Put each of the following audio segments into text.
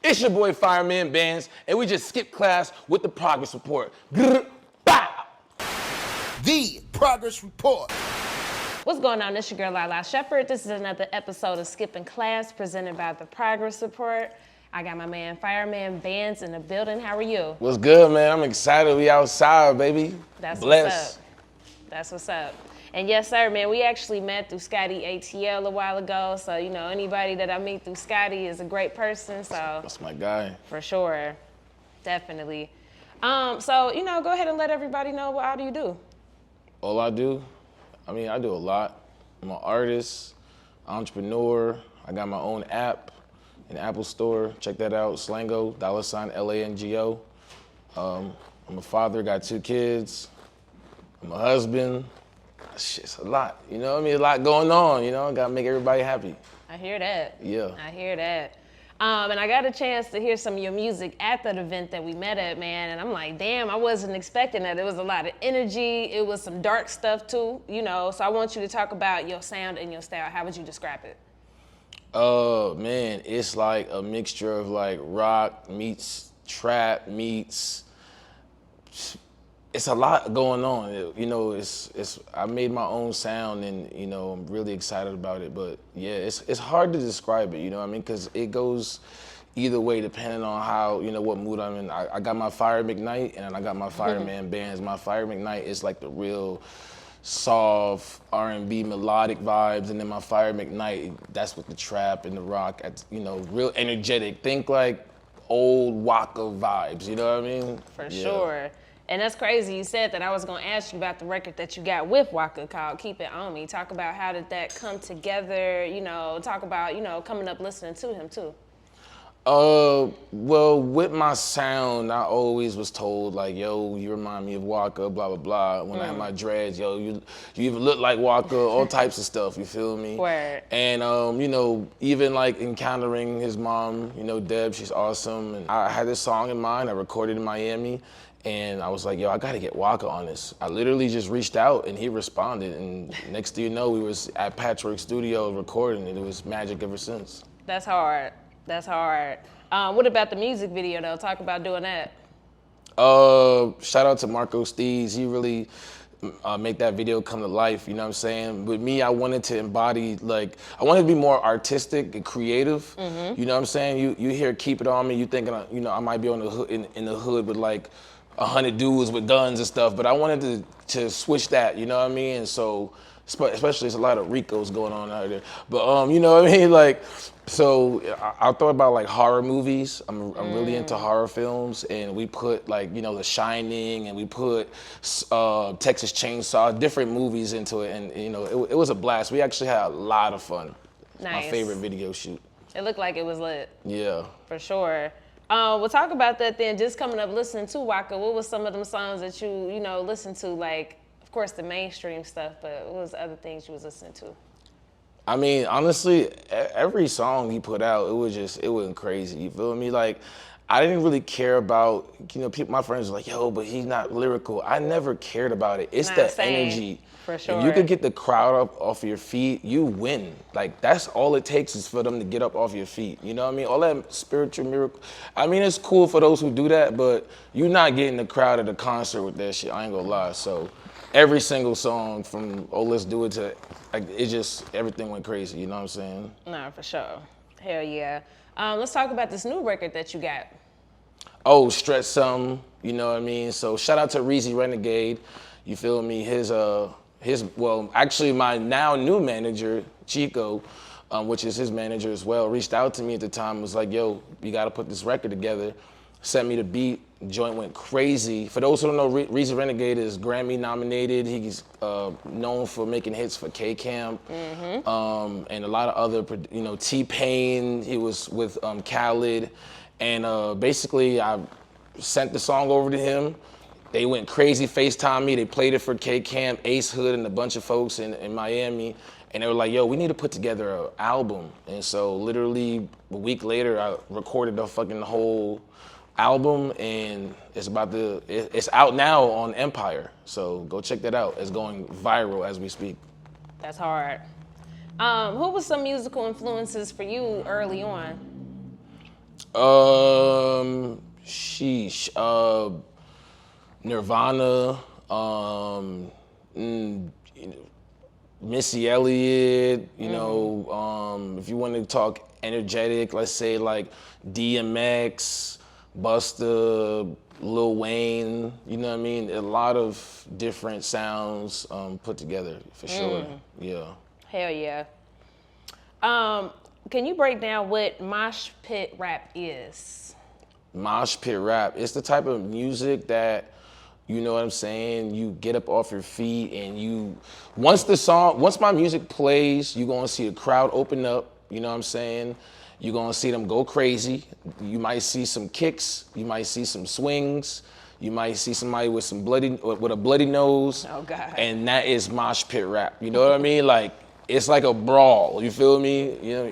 It's your boy Fireman Band, and we just skipped class with the progress report. Grr, bow. The progress report. What's going on? It's your girl Lala Shepherd. This is another episode of Skipping Class presented by the Progress Report. I got my man Fireman Bands in the building. How are you? What's good, man? I'm excited. We outside, baby. That's Bless. what's up. That's what's up. And yes, sir, man, we actually met through Scotty ATL a while ago. So, you know, anybody that I meet through Scotty is a great person. So That's my guy. For sure. Definitely. So, you know, go ahead and let everybody know what all do you do. All I do? I mean, I do a lot. I'm an artist, entrepreneur. I got my own app in the Apple Store. Check that out, Slango, $LANGO. I'm a father, got 2 kids. I'm a husband. Shit's a lot, you know what I mean? A lot going on, you know? Gotta make everybody happy. I hear that. Yeah. I hear that. And I got a chance to hear some of your music at that event that we met at, man. And I'm like, damn, I wasn't expecting that. There was a lot of energy. It was some dark stuff too, you know. So I want you to talk about your sound and your style. How would you describe it? Man, it's like a mixture of like rock meets trap meets. It's a lot going on. You know, I made my own sound and, you know, I'm really excited about it. But yeah, it's hard to describe it, you know what I mean? Because it goes either way depending on how, you know, what mood I'm in. I got my Fire McKnight and I got my Fireman Bands. My Fire McKnight is like the real soft R&B melodic vibes, and then my Fire McKnight, that's with the trap and the rock, you know, real energetic. Think like old Waka vibes, you know what I mean? For sure. And that's crazy you said that. I was gonna ask you about the record that you got with Waka called Keep It On Me. Talk about how did that come together, you know, talk about, you know, coming up listening to him too. Well, with my sound, I always was told like, yo, you remind me of Waka, blah, blah, blah. When I had my dreads, yo, you even look like Waka, all types of stuff, you feel me? Word. And, you know, even like encountering his mom, you know, Deb, she's awesome. And I had this song in mind, I recorded in Miami. And I was like, yo, I gotta get Waka on this. I literally just reached out and he responded. And next thing you know, we was at Patchwork Studio recording and it was magic ever since. That's hard. That's hard. What about the music video though? Talk about doing that. Shout out to Marco Steez. He really make that video come to life, you know what I'm saying? With me, I wanted to embody, like, I wanted to be more artistic and creative, you know what I'm saying? You hear Keep It On Me, you thinking, you know, I might be on the hood, in the hood with like 100 dudes with guns and stuff, but I wanted to switch that, you know what I mean? And so, especially there's a lot of Ricos going on out there. But you know what I mean? Like, so I thought about like horror movies. I'm really into horror films, and we put like, you know, The Shining, and we put Texas Chainsaw, different movies into it, and you know, it was a blast. We actually had a lot of fun. Nice. My favorite video shoot. It looked like it was lit. Yeah. For sure. We'll talk about that then. Just coming up listening to Waka, what was some of them songs that you know, listened to? Like, of course, the mainstream stuff, but what was other things you was listening to? I mean, honestly, every song he put out, it went crazy. You feel me? Like, I didn't really care about, you know, my friends were like, yo, but he's not lyrical. I never cared about it. It's the energy. For sure. If you could get the crowd up off your feet, you win. Like, that's all it takes is for them to get up off your feet. You know what I mean? All that spiritual miracle. I mean, it's cool for those who do that, but you're not getting the crowd at a concert with that shit. I ain't gonna lie. So every single song from Oh Let's Do It to, like, it just, everything went crazy. You know what I'm saying? Nah, for sure. Hell yeah. Let's talk about this new record that you got. Oh, Stretch Something, you know what I mean? So shout out to Reezy Renegade, you feel me? Well, actually my now new manager, Chico, which is his manager as well, reached out to me at the time, was like, yo, you gotta put this record together. Sent me the beat, joint went crazy. For those who don't know, Reezy Renegade is Grammy nominated. He's known for making hits for K-Camp, and a lot of other, you know, T-Pain, he was with Khaled. And basically, I sent the song over to him. They went crazy, FaceTime me. They played it for K-Camp, Ace Hood, and a bunch of folks in Miami. And they were like, yo, we need to put together an album. And so literally a week later, I recorded the fucking whole album, and it's out now on Empire. So go check that out. It's going viral as we speak. That's hard. Who was some musical influences for you early on? Sheesh. Nirvana. You know, Missy Elliott. You know, if you want to talk energetic, let's say like DMX, Busta, Lil Wayne. You know what I mean? A lot of different sounds put together for sure. Yeah. Hell yeah. Can you break down what mosh pit rap is? Mosh pit rap. It's the type of music that, you know what I'm saying, you get up off your feet and once my music plays, you're gonna see the crowd open up, you know what I'm saying? You're gonna see them go crazy. You might see some kicks, you might see some swings, you might see somebody with a bloody nose. Oh God. And that is mosh pit rap. You know what I mean? Like, it's like a brawl, you feel me? You know,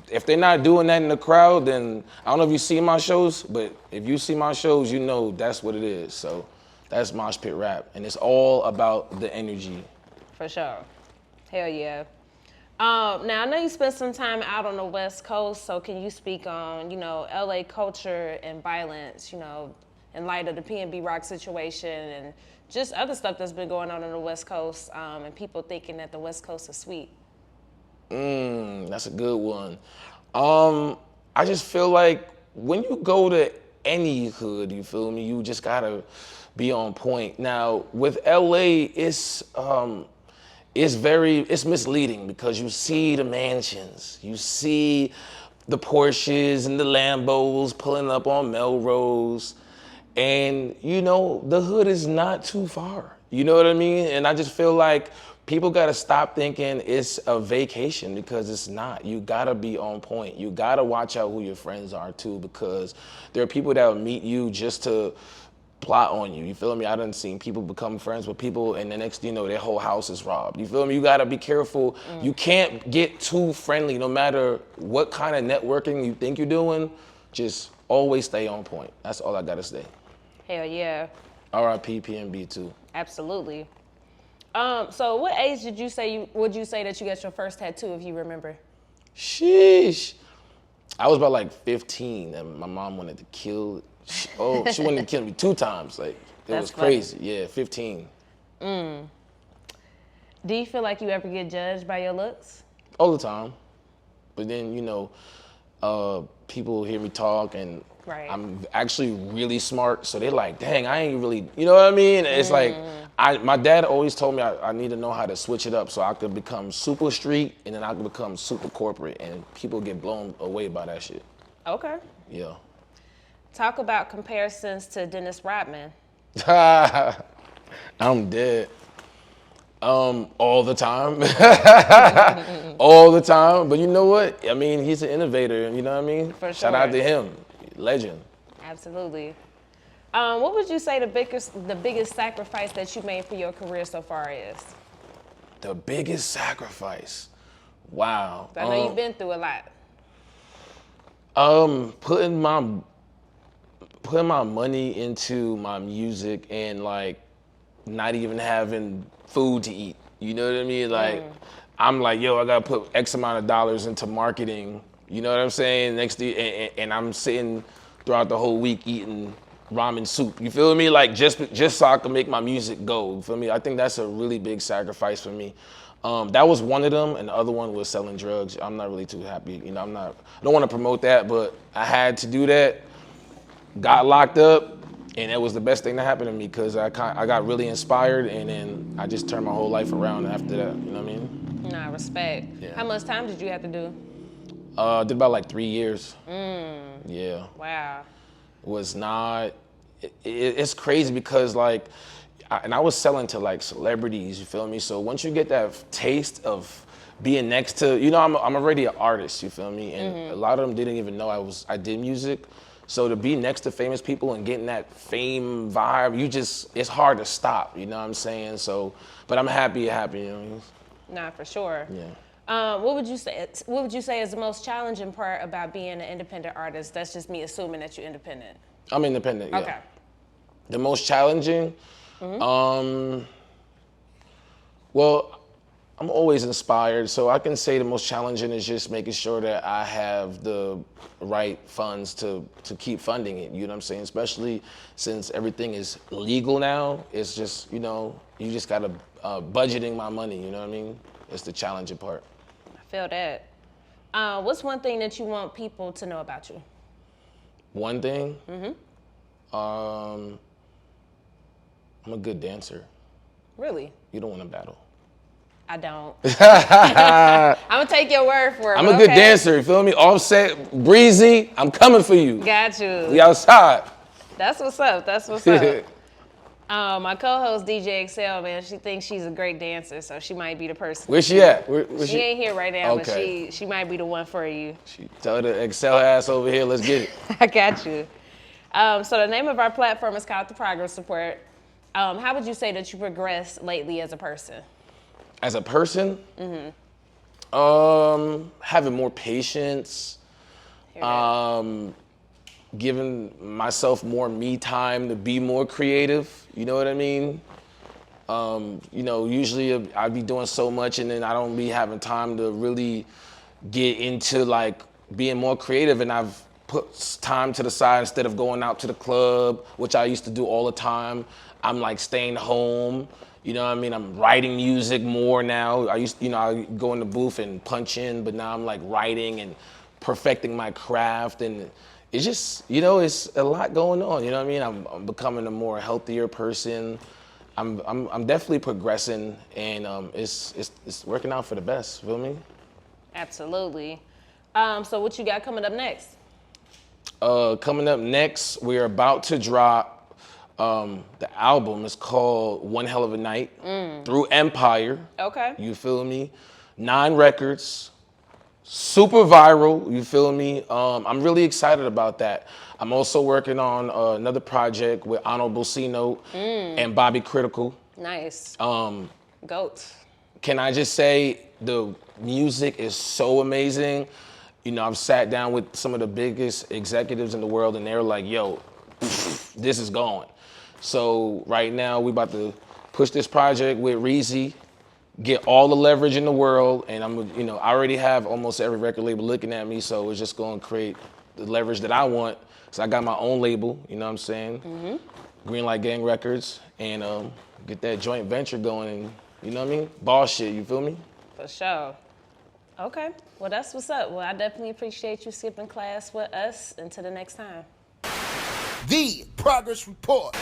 if they're not doing that in the crowd, then I don't know if you see my shows, but if you see my shows, you know that's what it is. So that's mosh pit rap, and it's all about the energy. For sure. Hell yeah. Now I know you spent some time out on the West Coast, so can you speak on, you know, LA culture and violence, you know, in light of the PNB Rock situation and just other stuff that's been going on the West Coast, and people thinking that the West Coast is sweet? That's a good one. I just feel like when you go to any hood, you feel me, you just gotta be on point. Now with LA, it's misleading because you see the mansions, you see the Porsches and the Lambos pulling up on Melrose. And, you know, the hood is not too far. You know what I mean? And I just feel like people got to stop thinking it's a vacation because it's not. You got to be on point. You got to watch out who your friends are, too, because there are people that will meet you just to plot on you. You feel me? I done seen people become friends with people, and the next thing you know, their whole house is robbed. You feel me? You got to be careful. You can't get too friendly no matter what kind of networking you think you're doing. Just always stay on point. That's all I got to say. Hell yeah. R.I.P. PNB too. Absolutely. So what age would you say that you got your first tattoo, if you remember? Sheesh. I was about like 15 and my mom wanted to kill. She wanted to kill me 2 times. Like, it was crazy. Yeah, 15. Do you feel like you ever get judged by your looks? All the time. But then, you know, people hear me talk and I'm actually really smart, so they're like, dang, I ain't really, you know what I mean? It's like, my dad always told me I need to know how to switch it up so I could become super street and then I could become super corporate, and people get blown away by that shit. Okay. Yeah. Talk about comparisons to Dennis Rodman. I'm dead. All the time. All the time. But you know what? I mean, he's an innovator, you know what I mean? For sure. Shout out to him. Legend. Absolutely. What would you say the biggest sacrifice that you made for your career so far is? The biggest sacrifice? Wow. I know you've been through a lot. Putting my money into my music and like not even having food to eat. You know what I mean? Like, I'm like, yo, I gotta put X amount of dollars into marketing. You know what I'm saying? And I'm sitting throughout the whole week eating ramen soup. You feel me? Like, just so I can make my music go. You feel me? I think that's a really big sacrifice for me. That was one of them, and the other one was selling drugs. I'm not really too happy. You know, I don't want to promote that, but I had to do that. Got locked up, and it was the best thing that happened to me because I got really inspired, and then I just turned my whole life around after that. You know what I mean? Nah, respect. Yeah. How much time did you have to do? Did about like 3 years. Yeah. Wow. It was not. It's crazy because like, I was selling to like celebrities. You feel me? So once you get that taste of being next to, you know, I'm already an artist. You feel me? And a lot of them didn't even know I did music. So to be next to famous people and getting that fame vibe, it's hard to stop, you know what I'm saying? So, but I'm happy, you know what I mean? Nah, for sure. Yeah. What would you say is the most challenging part about being an independent artist? That's just me assuming that you're independent. I'm independent, yeah. Okay. The most challenging? Well, I'm always inspired, so I can say the most challenging is just making sure that I have the right funds to keep funding it. You know what I'm saying? Especially since everything is legal now. It's just, you know, you just gotta budgeting my money. You know what I mean? It's the challenging part. I feel that. What's one thing that you want people to know about you? One thing. I'm a good dancer. Really? You don't want to battle. I don't. I'm gonna take your word for it. I'm a good dancer, you feel me? Offset, breezy, I'm coming for you. Got you. We outside. That's what's up. That's what's up. My co-host DJ Excel, man, she thinks she's a great dancer, so she might be the person. Where's she at? She ain't here right now, Okay. but she might be the one for you. She tell the Excel ass over here, let's get it. I got you. So the name of our platform is called the Progress Report. How would you say that you progressed lately as a person? As a person, having more patience, giving myself more me time to be more creative. You know what I mean? You know, usually I'd be doing so much and then I don't be having time to really get into like being more creative, and I've put time to the side instead of going out to the club, which I used to do all the time. I'm like staying home. You know what I mean? I'm writing music more now. I used, you know, I go in the booth and punch in, but now I'm like writing and perfecting my craft, and it's just, you know, it's a lot going on. You know what I mean? I'm becoming a more healthier person. I'm definitely progressing, and it's working out for the best. Feel me? Absolutely. So what you got coming up next? Coming up next, we're about to drop. The album is called One Hell of a Night through Empire. Okay. You feel me? 9 records, super viral. You feel me? I'm really excited about that. I'm also working on another project with Honorable C Note and Bobby Kritical. Nice. Goats. Can I just say the music is so amazing? You know, I've sat down with some of the biggest executives in the world, and they're like, "Yo, this is going." So right now we about to push this project with Reezy, get all the leverage in the world, and I'm, you know, I already have almost every record label looking at me, so it's just gonna create the leverage that I want. So I got my own label, you know what I'm saying? Greenlight Gang Records, and get that joint venture going, and you know what I mean? Ball shit, you feel me? For sure. Okay. Well, that's what's up. Well, I definitely appreciate you skipping class with us. Until the next time. The Progress Report.